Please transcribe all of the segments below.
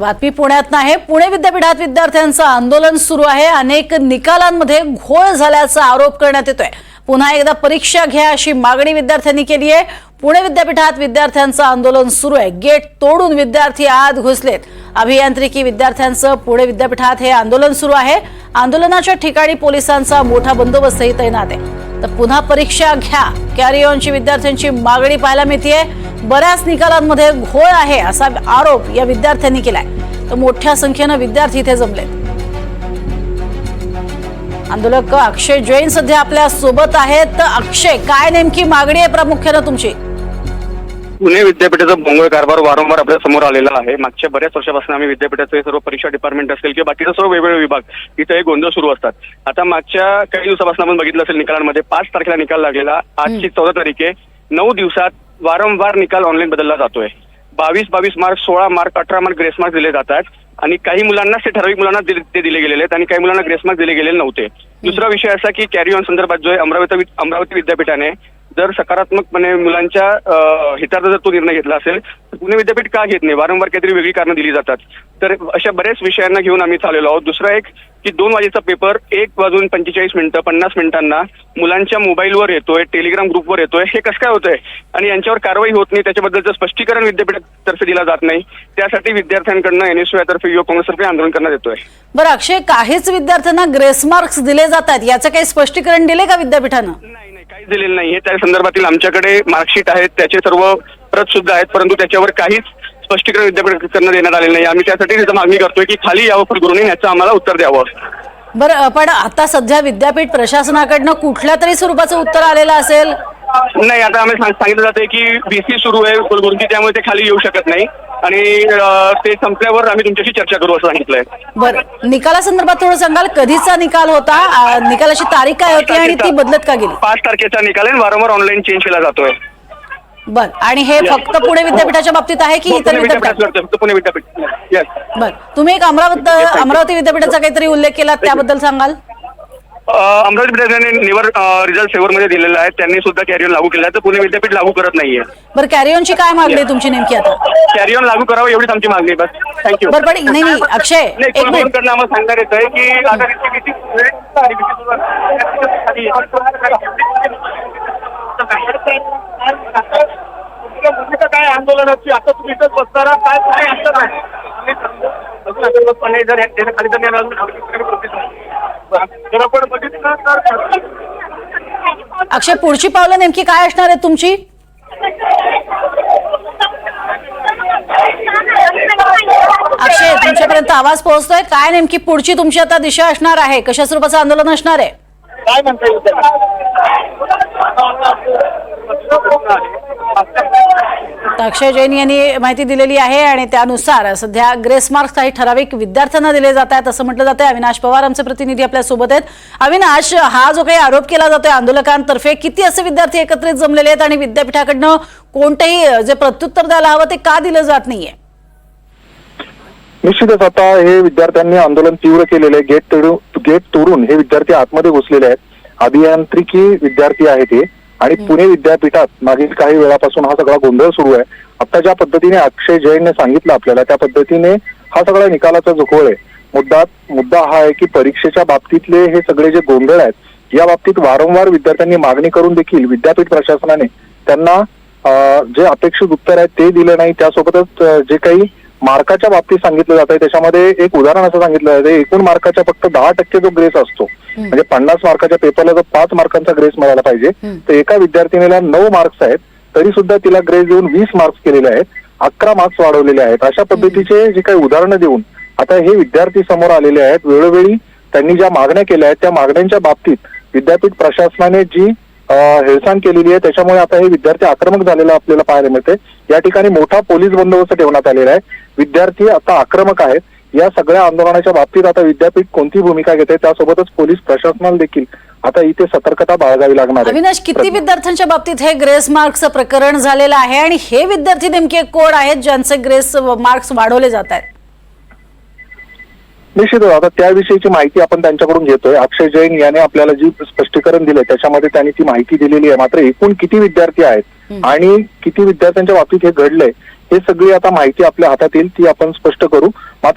बातमी पुण्यात आहे। पुणे विद्यापीठात विद्यार्थ्यांचं आंदोलन सुरू आहे। अनेक निकालांमध्ये घोळ झाल्याचा आरोप करण्यात येतोय। पुन्हा एकदा परीक्षा घ्या अशी मागणी विद्यार्थ्यांनी केली आहे। पुणे विद्यापीठात विद्यार्थ्यांचं आंदोलन सुरू आहे। गेट तोडून विद्यार्थी आत घुसलेत। अभियांत्रिकी विद्यार्थ्यांचं पुणे विद्यापीठात हे आंदोलन सुरू आहे। आंदोलनाच्या ठिकाणी पोलिसांचा मोठा बंदोबस्तही तैनात आहे। तर पुन्हा परीक्षा घ्या कॅरी ऑनची विद्यार्थ्यांची मागणी पाहायला मिळतेय। बऱ्याच निकालांमध्ये घोळ आहे असा आरोप या विद्यार्थ्यांनी केलाय। तर मोठ्या संख्येने विद्यार्थी इथे जमलेत। आंदोलक अक्षय जैन सध्या आपल्या सोबत आहेत। तर अक्षय, काय नेमकी मागणी आहे प्रामुख्याने तुमची? पुणे विद्यापीठाचा भोंगळ कारभार वारंवार आपल्या समोर आलेला आहे। मागच्या बऱ्याच वर्षापासून आम्ही विद्यापीठाचे सर्व परीक्षा डिपार्टमेंट असेल किंवा बाकीचे सर्व वेगवेगळे विभाग इथे गोंधळ सुरू असतात। आता मागच्या काही दिवसापासून आपण बघितलं असेल निकालांमध्ये 5 तारखेला निकाल लागलेला, आजची 14 तारीख आहे। 9 दिवसात वारंवार निकाल ऑनलाईन बदलला जातोय। 22 mark, 16 mark, 18 mark grace mark दिले जातात आणि काही मुलांना ते ठराविक मुलांना ते दिले गेलेले आहेत आणि काही मुलांना ग्रेस मार्क दिले गेलेले नव्हते। दुसरा विषय असा की कॅरी ऑन संदर्भात जो आहे अमरावती विद्यापीठाने जर सकारात्मकपणे मुलांच्या हितार्थ जर तो निर्णय घेतला असेल तर पुणे विद्यापीठ का घेत नाही? वारंवार काहीतरी वेगळी कारणं दिली जातात। तर अशा बऱ्याच विषयांना घेऊन आम्ही चाललेलो आहोत। दुसरा एक की 2 वाजेचा पेपर 1:45 50 मिनिटांना मुलांच्या मोबाईलवर येतोय, टेलिग्राम ग्रुपवर येतोय। हे कसं काय होतंय आणि यांच्यावर कारवाई होत नाही, त्याच्याबद्दलचं स्पष्टीकरण विद्यापीठातर्फे दिला जात नाही। त्यासाठी विद्यार्थ्यांकडनं NSU तर्फे युवक काँग्रेसतर्फे आंदोलन करण्यात येतोय। बरं अक्षय, काहीच विद्यार्थ्यांना ग्रेस मार्क्स दिले जातात, याचं काही स्पष्टीकरण दिले का विद्यापीठानं? नाही, काहीच दिलेलं नाही। हे त्या संदर्भातील आमच्याकडे मार्कशीट आहेत, त्याचे सर्व प्रत सुद्धा आहेत, परंतु त्याच्यावर काहीच स्पष्टीकरण विद्यापीठाकडनं देण्यात आलेलं नाही। आम्ही त्यासाठी मागणी करतोय की खाली यावं कुलगुरूंनी, याचं आम्हाला उत्तर द्यावं। बरं, पण आता सध्या विद्यापीठ प्रशासनाकडनं कुठल्या तरी स्वरूपाचं उत्तर आलेलं असेल? नाही, आता आम्ही सांगितलं जाते की BC सुरू आहे कुलगुरूंची, त्यामुळे ते खाली येऊ शकत नाही आणि ते संपल्यावर आम्ही तुमच्याशी चर्चा करू असं सांगितलंय। बरं, निकालासंदर्भात थोडं सांगाल? कधीचा निकाल होता, निकालाची तारीख काय होती आणि ती बदलत का गेली? 5 तारखेचा निकाल आहे, वारंवार ऑनलाईन चेंज केला जातोय। बर, आणि हे फक्त पुणे विद्यापीठाच्या बाबतीत आहे की इतर विद्यापीठात? पुणे विद्यापीठ। बर, तुम्ही एक अमरावती विद्यापीठाचा काहीतरी उल्लेख केला, त्याबद्दल सांगाल? अमरावती विद्यापीठाने निवड रिझल्ट फेवर मध्ये दिलेला आहे, त्यांनी सुद्धा कॅरियन लागू केला आहे, तर पुणे विद्यापीठ लागू करत नाहीये। बरं, कॅरियनची काय मागणी आहे तुमची नेमकी? आता कॅरियन लागू करावं एवढीच आमची मागणी आहे, बस। थँक्यू। बरं, पण नाही अक्षय, एक मिनिट, आम्हाला सांगण्यात येत आहे की आता काय आंदोलनाची आता तुम्ही इथं बसताना काय अक्षय, पुढची पावलं नेमकी काय असणार आहेत तुमची? अक्षय, तुमच्यापर्यंत आवाज पोहोचतोय? काय नेमकी पुढची तुमची आता दिशा असणार आहे? कशा स्वरूपाचं आंदोलन असणार आहे? काय म्हणता अक्षय जैन यांनी माहिती दिलेली आहे आणि त्यानुसार सध्या ग्रेस मार्क्स काही ठराविक विद्यार्थ्यांना दिले जात आहेत असं म्हटलं जातंय। अविनाश पवार आमचे प्रतिनिधी आपल्या सोबत आहेत। अविनाश, हा जो काही आरोप केला जातोय आंदोलकांतर्फे, किती असे विद्यार्थी एकत्रित जमलेले आहेत आणि विद्यापीठाकडनं कोणतेही जे प्रत्युत्तर द्यायला हवं ते का दिलं जात नाहीये? निश्चितच आता हे विद्यार्थ्यांनी आंदोलन तीव्र केलेले, गेट तोडून हे विद्यार्थी आतमध्ये घुसलेले आहेत। अभियांत्रिकी विद्यार्थी आहेत हे आणि पुणे विद्यापीठात मागील काही वेळापासून हा सगळा गोंधळ सुरू आहे। आता ज्या पद्धतीने अक्षय जैनने सांगितलं आपल्याला, त्या पद्धतीने हा सगळा निकालाचा जो घोळ आहे, मुद्दा हा आहे की परीक्षेच्या बाबतीतले हे सगळे जे गोंधळ आहेत, या बाबतीत वारंवार विद्यार्थ्यांनी मागणी करून देखील विद्यापीठ प्रशासनाने त्यांना जे अपेक्षित उत्तर आहे ते दिलं नाही। त्यासोबतच जे काही मार्काच्या बाबतीत सांगितलं जात आहे त्याच्यामध्ये एक उदाहरण असं सांगितलं जातं, एकूण मार्काच्या फक्त 10% जो ग्रेस असतो, म्हणजे 50 मार्काच्या पेपरला जर 5 मार्कांचा ग्रेस मिळाला पाहिजे, तर एका विद्यार्थिनीला 9 मार्क्स आहेत तरी सुद्धा तिला ग्रेस देऊन 20 मार्क्स केलेले आहेत, 11 मार्क्स वाढवलेले आहेत। अशा पद्धतीचे जे काही उदाहरणं देऊन आता हे विद्यार्थी समोर आलेले आहेत। वेळोवेळी त्यांनी ज्या मागण्या केल्या आहेत त्या मागण्यांच्या बाबतीत विद्यापीठ प्रशासनाने जी हेळसांड केलेली आहे, त्याच्यामुळे आता हे विद्यार्थी आक्रमक झालेला आपल्याला पाहायला मिळते। या ठिकाणी मोठा पोलीस बंदोबस्त ठेवण्यात आलेला आहे। विद्यार्थी आता आक्रमक आहेत। या सगळ्या आंदोलनाच्या बाबतीत आता विद्यापीठ कोणती भूमिका घेते, त्यासोबतच पोलीस प्रशासनाला देखील आता इथे सतर्कता बाळगावी लागणार आहे। अविनाश, किती विद्यार्थ्यांच्या बाबतीत हे ग्रेस मार्क्सचं प्रकरण झालेलं आहे आणि हे विद्यार्थी नेमके कोण आहेत ज्यांचे ग्रेस मार्क्स वाढवले जात आहेत? निश्चितच आता त्याविषयीची माहिती आपण त्यांच्याकडून घेतोय। अक्षय जैन याने आपल्याला जी स्पष्टीकरण दिलंय त्याच्यामध्ये त्यांनी ती माहिती दिलेली आहे। मात्र एकूण किती विद्यार्थी आहेत आणि किती विद्यार्थ्यांच्या बाबतीत हे घडलंय हे सगळी आता माहिती आपल्या हातात येईल, ती आपण स्पष्ट करू।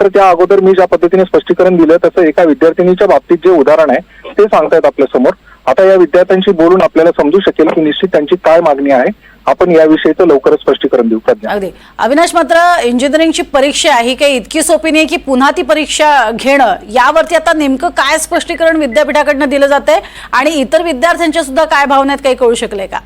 मात्र त्या अगोदर मी ज्या पद्धतीने स्पष्टीकरण दिलं तसं एका विद्यार्थिनीच्या बाबतीत जे उदाहरण आहे ते सांगतायत आपल्या समोर. आता या विद्यार्थ्यांशी बोलून आपल्याला समजू शकेल की निश्चित त्यांची काय मागणी आहे. आपण याविषयीचं लवकरच स्पष्टीकरण देऊ. प्रज्ञा, अगदी अविनाश, मात्र इंजिनिअरिंगची परीक्षा ही काही इतकी सोपी नाही की पुन्हा ती परीक्षा घेणं, यावरती आता नेमकं काय स्पष्टीकरण विद्यापीठाकडनं दिलं जातंय आणि इतर विद्यार्थ्यांच्या सुद्धा काय भावना आहेत काही कळू शकले का?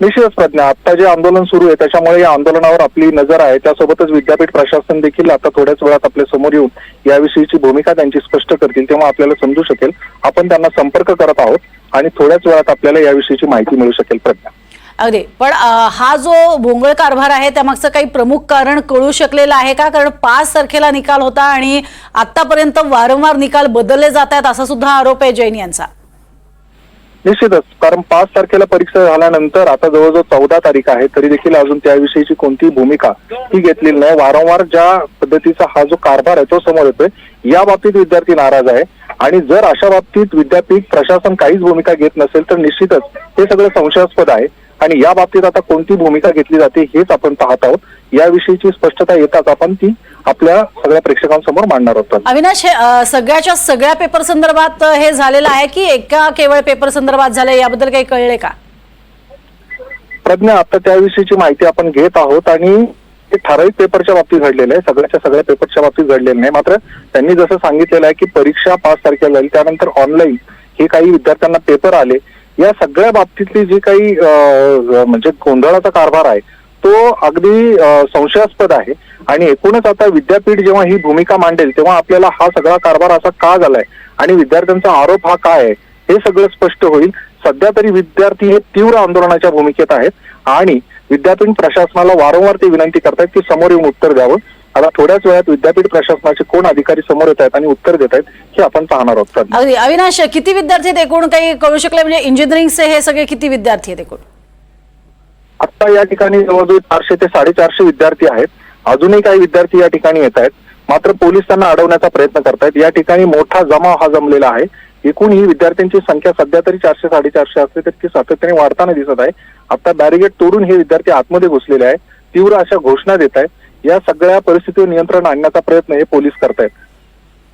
निश्चितच प्रज्ञा, आता जे आंदोलन सुरू आहे त्याच्यामुळे या आंदोलनावर आपली नजर आहे. त्यासोबतच विद्यापीठ प्रशासन देखील आता थोड्याच वेळात आपल्या समोर येऊन याविषयीची भूमिका त्यांची स्पष्ट करतील, तेव्हा आपल्याला समजू शकेल. आपण त्यांना संपर्क करत आहोत आणि थोड्याच वेळात आपल्याला याविषयीची माहिती मिळू शकेल. प्रज्ञा, अगदी, पण हा जो भोंगळ कारभार आहे त्यामागचं काही प्रमुख कारण कळू शकलेलं आहे का? कारण 5 तारखेला निकाल होता आणि आतापर्यंत वारंवार निकाल बदलले जात आहेत असा सुद्धा आरोप आहे जैन यांचा. निश्चितच, कारण 5 तारखेला परीक्षा झाल्यानंतर आता जवळजवळ 14 तारीख आहे तरी देखील अजून त्याविषयीची कोणतीही भूमिका ही घेतलेली नाही. वारंवार ज्या पद्धतीचा हा जो कारभार आहे तो समोर येतोय, या बाबतीत विद्यार्थी नाराज आहे. आणि जर अशा बाबतीत विद्यापीठ प्रशासन काहीच भूमिका घेत नसेल तर निश्चितच हे सगळं संशयास्पद आहे. आणि या बाबतीत आता कोणती भूमिका घेतली जाते हेच आपण पाहत आहोत. याविषयीची स्पष्टता येताच आपण ती आपल्या सगळ्या प्रेक्षकांसमोर मांडणार आहोत. अविनाश, सगळ्याच्या सगळ्या पेपर संदर्भात हे झालेलं आहे की एका केवळ पेपर संदर्भात झालंय, याबद्दल काही कळले का? प्रज्ञा, आता त्याविषयीची माहिती आपण घेत आहोत आणि ते ठराविक पेपरच्या बाबतीत घडलेलं आहे, सगळ्याच्या सगळ्या पेपरच्या बाबतीत घडलेलं नाही. मात्र त्यांनी जसं सांगितलेलं आहे की परीक्षा 5 तारखेला झाली, त्यानंतर ऑनलाईन हे काही विद्यार्थ्यांना पेपर आले, या सगळ्या बाबतीतली जी काही म्हणजे गोंधळाचा कारभार आहे तो अगदी संशयास्पद आहे. आणि एकूणच आता विद्यापीठ जेव्हा ही भूमिका मांडेल तेव्हा आपल्याला हा सगळा कारभार असा का झालाय आणि विद्यार्थ्यांचा आरोप हा काय आहे हे सगळं स्पष्ट होईल. सध्या तरी विद्यार्थी हे तीव्र आंदोलनाच्या भूमिकेत आहेत आणि विद्यापीठ प्रशासनाला वारंवार ते विनंती करतायत की समोर येऊन उत्तर द्यावं. आता थोड्याच वेळात विद्यापीठ प्रशासनाचे कोण अधिकारी समोर येत आहेत आणि उत्तर देत आहेत हे आपण पाहणार आहोत. अगदी, अविनाश, किती विद्यार्थी आहेत एकूण काही कळू शकले? म्हणजे इंजिनिअरिंगचे हे सगळे किती विद्यार्थी आहेत एकूण? आता या ठिकाणी जवळजवळ 400 ते 450 विद्यार्थी आहेत. अजूनही काही विद्यार्थी या ठिकाणी येत आहेत, मात्र पोलीस त्यांना अडवण्याचा प्रयत्न करतायत. या ठिकाणी मोठा जमाव हा जमलेला आहे. एकूण ही विद्यार्थ्यांची संख्या सध्या तरी 400-450 असते तर ती सातत्याने वाढताना दिसत आहे. आता बॅरिगेड तोडून हे विद्यार्थी आतमध्ये घुसलेले आहेत, तीव्र अशा घोषणा देत आहेत. या सगळ्या परिस्थितीवर नियंत्रण आणण्याचा प्रयत्न हे पोलीस करतायत.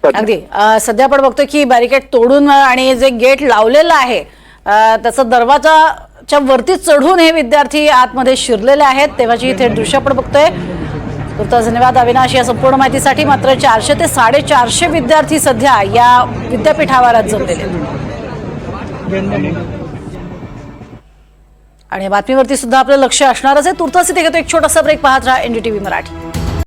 अगदी, सध्या आपण बघतोय की बॅरिकेड तोडून आणि जे गेट लावलेलं आहे त्याचं दरवाजाच्या वरती चढून हे विद्यार्थी आतमध्ये शिरलेले आहेत, तेव्हाची इथे दृश्य आपण बघतोय. तुर्तास धन्यवाद अविनाश या संपूर्ण माहितीसाठी. मात्र 400 ते 450 विद्यार्थी सध्या या विद्यापीठ आवारात जमलेले आणि बातमीवरती सुद्धा आपलं लक्ष असणारच आहे. तुर्तास इथे घेतो एक छोटासा ब्रेक. पाहत राहा NDTV मराठी.